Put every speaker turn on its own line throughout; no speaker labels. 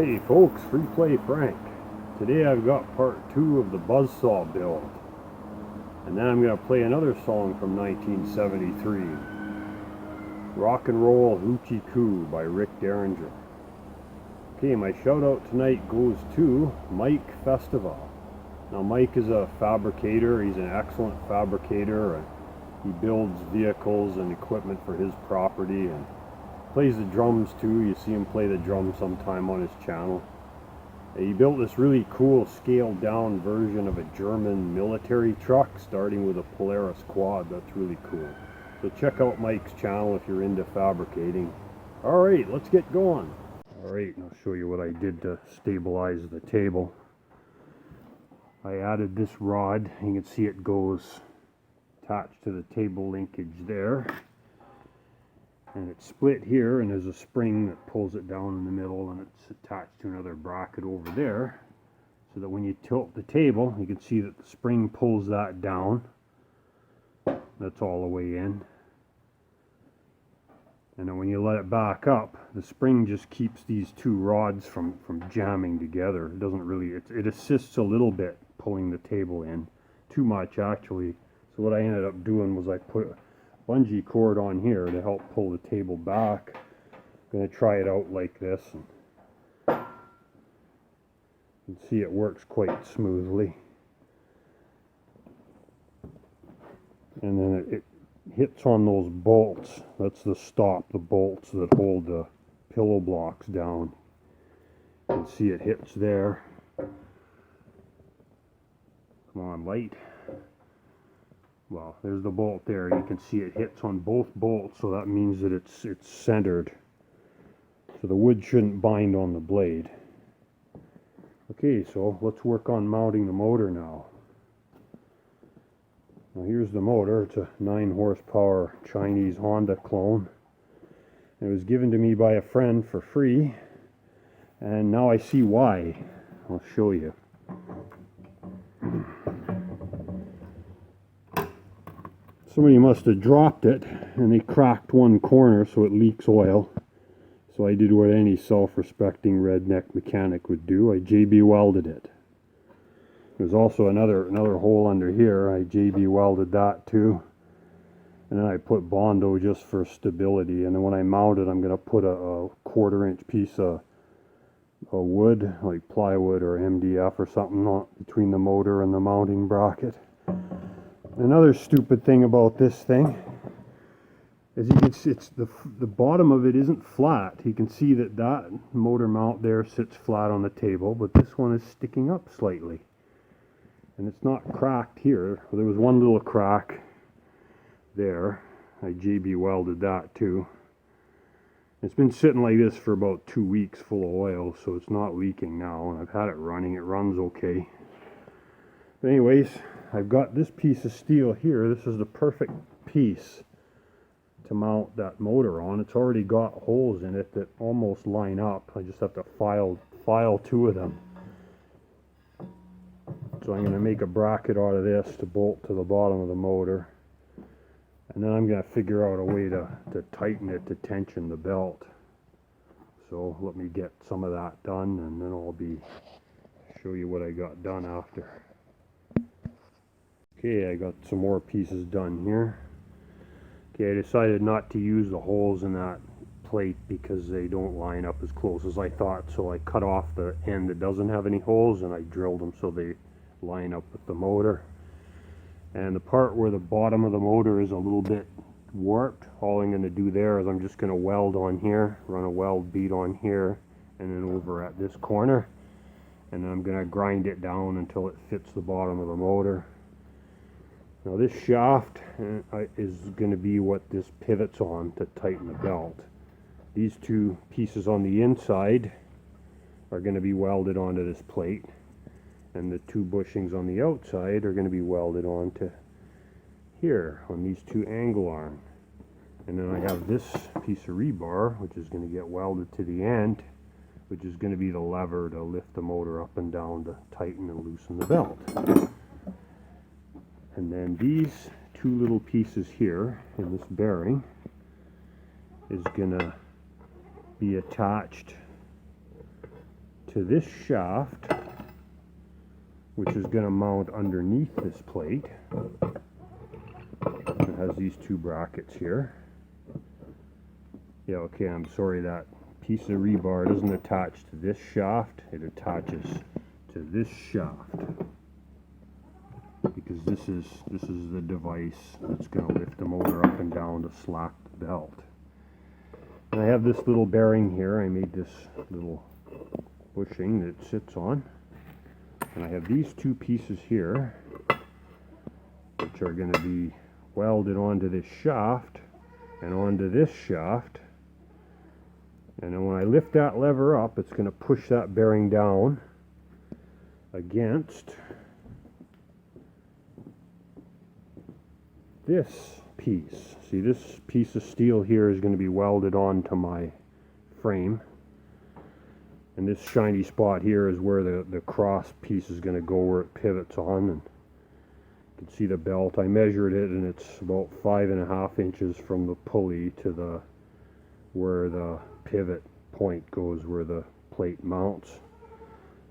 Hey folks, Free Play Frank. Today I've got part 2 of the buzzsaw build. And then I'm going to play another song from 1973. Rock and Roll Hoochie Koo by Rick Derringer. Okay, my shout out tonight goes to Mike Festiva. Now Mike is a fabricator. He's an excellent fabricator. He builds vehicles and equipment for his property and plays the drums too. You see him play the drums sometime on his channel. He built this really cool scaled down version of a German military truck starting with a Polaris quad. That's really cool. So check out Mike's channel if you're into fabricating. Alright, let's get going. Alright, I'll show you what I did to stabilize the table. I added this rod. You can see it goes attached to the table linkage there. And it's split here, and there's a spring that pulls it down in the middle, and it's attached to another bracket over there, so that when you tilt the table, you can see that the spring pulls that down. That's all the way in. And then when you let it back up, the spring just keeps these two rods from jamming together. It doesn't really, it assists a little bit pulling the table in. Too much, actually. So what I ended up doing was I put bungee cord on here to help pull the table back. I'm going to try it out like this. And you can see it works quite smoothly. And then it hits on those bolts. That's the stop, the bolts that hold the pillow blocks down. You can see it hits there. Come on, light. Well, there's the bolt there. You can see it hits on both bolts, so that means that it's centered. So the wood shouldn't bind on the blade. Okay, so let's work on mounting the motor now. Now here's the motor. It's a 9 horsepower Chinese Honda clone. It was given to me by a friend for free, and now I see why. I'll show you. Somebody must have dropped it and they cracked one corner so it leaks oil. So I did what any self-respecting redneck mechanic would do. I JB welded it. There's also another hole under here. I JB welded that too. And then I put Bondo just for stability. And then when I mount it, I'm going to put a 1/4 inch piece of wood, like plywood or MDF or something, between the motor and the mounting bracket. Another stupid thing about this thing is you can see the bottom of it isn't flat. You can see that motor mount there sits flat on the table, but this one is sticking up slightly. And it's not cracked here. There was one little crack there. I JB welded that too. It's been sitting like this for about 2 weeks full of oil, so it's not leaking now, and I've had it running. It runs okay. But anyways, I've got this piece of steel here. This is the perfect piece to mount that motor on. It's already got holes in it that almost line up. I just have to file 2 of them. So I'm going to make a bracket out of this to bolt to the bottom of the motor. And then I'm going to figure out a way to tighten it to tension the belt. So let me get some of that done, and then I'll show you what I got done after. Okay, I got some more pieces done here. Okay, I decided not to use the holes in that plate because they don't line up as close as I thought, so I cut off the end that doesn't have any holes and I drilled them so they line up with the motor. And the part where the bottom of the motor is a little bit warped, all I'm going to do there is I'm just going to weld on here, run a weld bead on here, and then over at this corner. And then I'm going to grind it down until it fits the bottom of the motor. Now this shaft is going to be what this pivots on to tighten the belt. These 2 pieces on the inside are going to be welded onto this plate, and the 2 bushings on the outside are going to be welded onto here on these 2 angle arms. And then I have this piece of rebar which is going to get welded to the end, which is going to be the lever to lift the motor up and down to tighten and loosen the belt. And then these 2 little pieces here in this bearing is going to be attached to this shaft, which is going to mount underneath this plate. It has these two brackets here. Yeah, okay, I'm sorry, that piece of rebar doesn't attach to this shaft, it attaches to this shaft. Because this is the device that's going to lift the motor up and down to slack the belt. And I have this little bearing here. I made this little bushing that it sits on. And I have these two pieces here, which are going to be welded onto this shaft and onto this shaft. And then when I lift that lever up, it's going to push that bearing down against this piece. See, this piece of steel here is going to be welded onto my frame. And this shiny spot here is where the cross piece is going to go, where it pivots on. And you can see the belt. I measured it, and it's about 5.5 inches from the pulley to where the pivot point goes, where the plate mounts.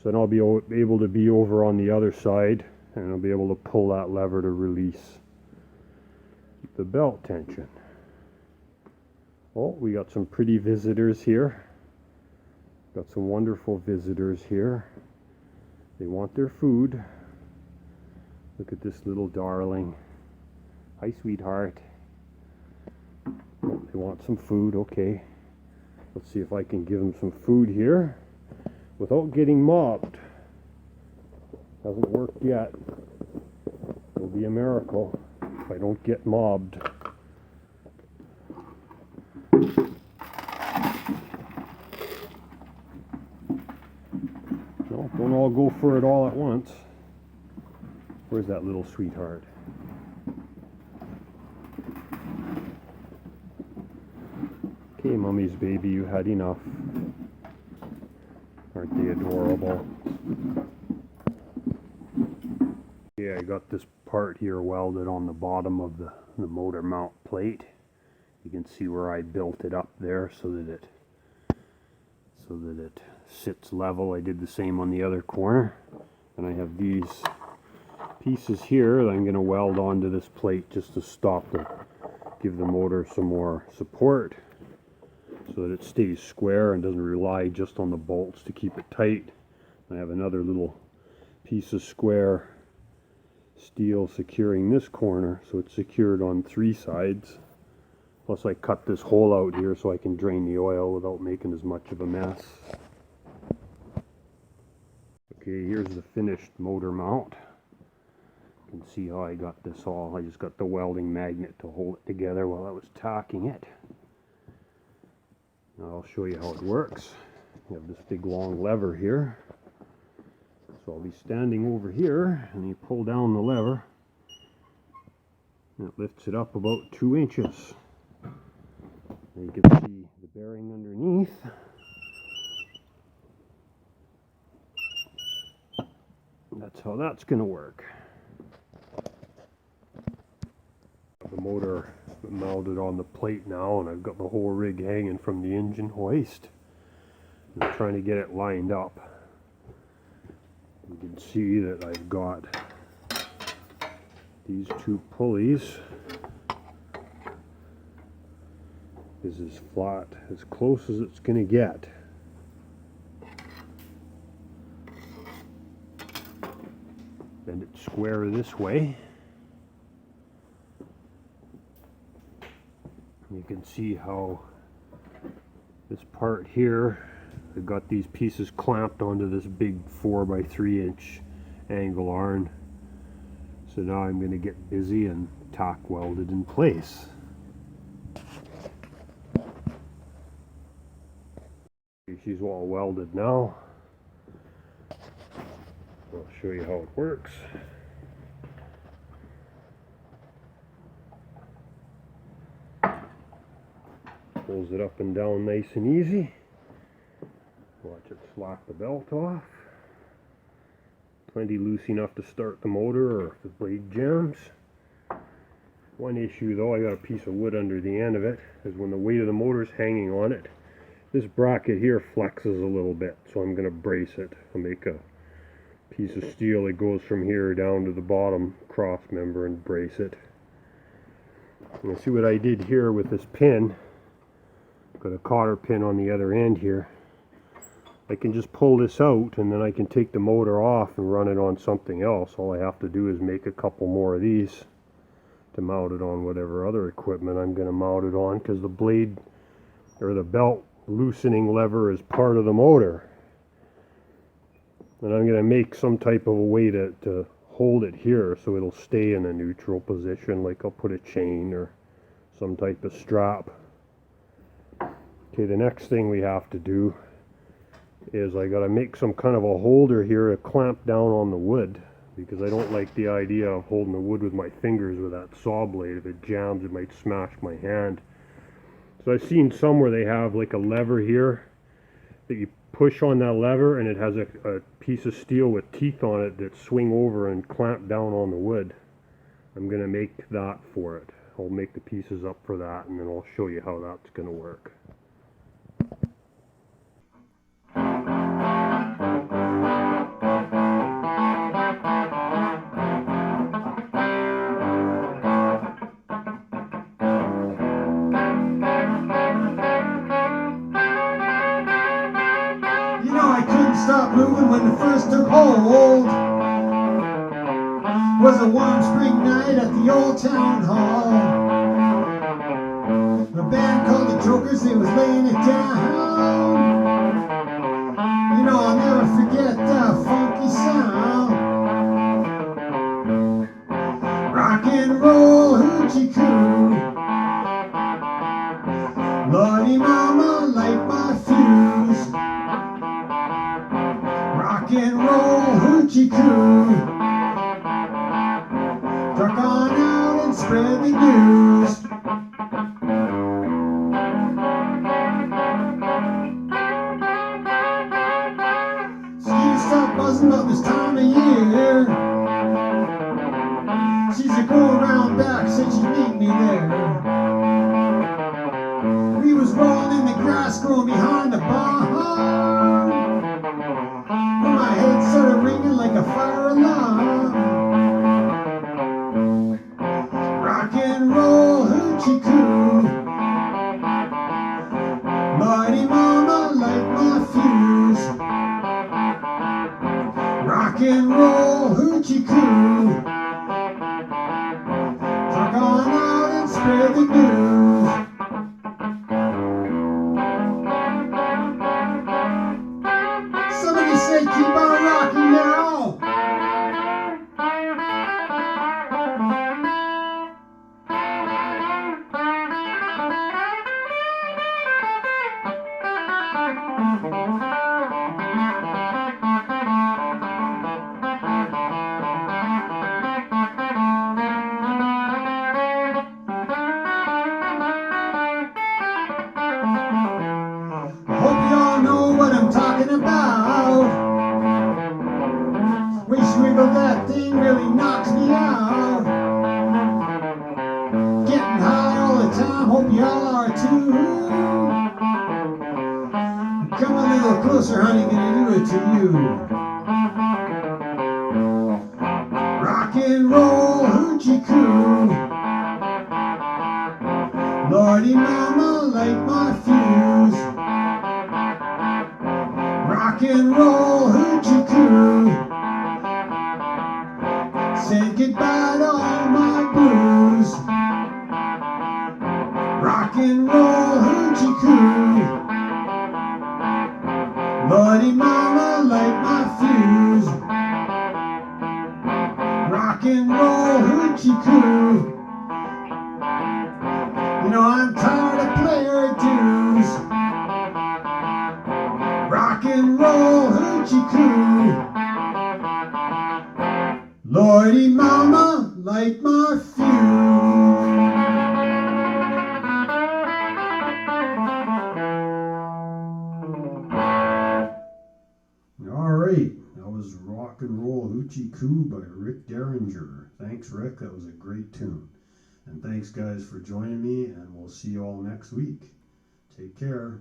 So then I'll be able to be over on the other side, and I'll be able to pull that lever to release the belt tension. Oh, we got some pretty visitors here. Got some wonderful visitors here. They want their food. Look at this little darling. Hi, sweetheart. Oh, they want some food. Okay. Let's see if I can give them some food here without getting mobbed. Hasn't worked yet. It'll be a miracle if I don't get mobbed. No, don't all go for it all at once. Where's that little sweetheart? Okay, Mummy's baby, you had enough. Aren't they adorable? Yeah, I got this part here welded on the bottom of the motor mount plate. You can see where I built it up there so that it sits level. I did the same on the other corner. And I have these pieces here that I'm going to weld onto this plate just to give the motor some more support, so that it stays square and doesn't rely just on the bolts to keep it tight. I have another little piece of square steel securing this corner, so it's secured on 3 sides. Plus I cut this hole out here so I can drain the oil without making as much of a mess. Okay, here's the finished motor mount. You can see how I got this all. I just got the welding magnet to hold it together while I was tacking it. Now I'll show you how it works. You have this big long lever here. So I'll be standing over here, and you pull down the lever, and it lifts it up about 2 inches. And you can see the bearing underneath. That's how that's going to work. The motor mounted on the plate now, and I've got the whole rig hanging from the engine hoist. I'm trying to get it lined up. You can see that I've got these 2 pulleys. This is as flat, as close as it's going to get. Bend it square this way. You can see how this part here, I've got these pieces clamped onto this big 4x3 inch angle iron. So now I'm going to get busy and tack welded in place. She's all welded now. I'll show you how it works. Pulls it up and down nice and easy. Watch it slack the belt off. Plenty loose enough to start the motor or if the blade jams. One issue though, I got a piece of wood under the end of it, is when the weight of the motor is hanging on it, This bracket here flexes a little bit, so I'm going to brace it. I'll make a piece of steel that goes from here down to the bottom cross member and brace it. And see what I did here with this pin. Got a cotter pin on the other end here. I can just pull this out and then I can take the motor off and run it on something else. All I have to do is make a couple more of these to mount it on whatever other equipment I'm going to mount it on, because the blade or the belt loosening lever is part of the motor. And I'm going to make some type of a way to hold it here so it'll stay in a neutral position, like I'll put a chain or some type of strap. Okay, the next thing we have to do is I got to make some kind of a holder here to clamp down on the wood, because I don't like the idea of holding the wood with my fingers with that saw blade. If it jams, it might smash my hand. So I've seen some where they have like a lever here that you push on that lever and it has a piece of steel with teeth on it that swing over and clamp down on the wood. I'm going to make that for it. I'll make the pieces up for that and then I'll show you how that's going to work.
Stop moving when it first took hold. Was a warm spring night at the old town hall. A band called the Jokers, they was laying it down. You know, I'll never forget that funky sound. Rock and roll hoochie koo. Lordy mama, light my fuse. Rock and roll hoochie koo. Truck on out and spread the news. Ski stop buzzing about this time of year. She's a going round back, said she'd meet me there. We was rolling in the grass, growing behind the barn. My head started ringing like a fire alarm. Rock and roll hoochie koo. Lordy mama, light my fuse. Rock and roll hoochie koo. Truck on out and spread the news. Somebody say keep on rocking now. I hope you all know what I'm talking about. Waist wiggle, that thing really knocks me out. Getting high all the time, hope y'all are too. Come a little closer, honey, gonna do it to you. Rock and roll hoochie koo. Lordy mama, light my fuse. Rock and roll hoochie koo. Said goodbye to all my booze. Rock and roll hoochie koo. Lordy mama, light my fuse. Rock and roll hoochie koo. You know I'm tired of player dues. Rock and roll hoochie koo. Lordy mama, light my fuse. Alright, that was Rock and Roll Hoochie Koo by Rick Derringer. Thanks, Rick, that was a great tune. And thanks, guys, for joining me, and we'll see you all next week. Take care.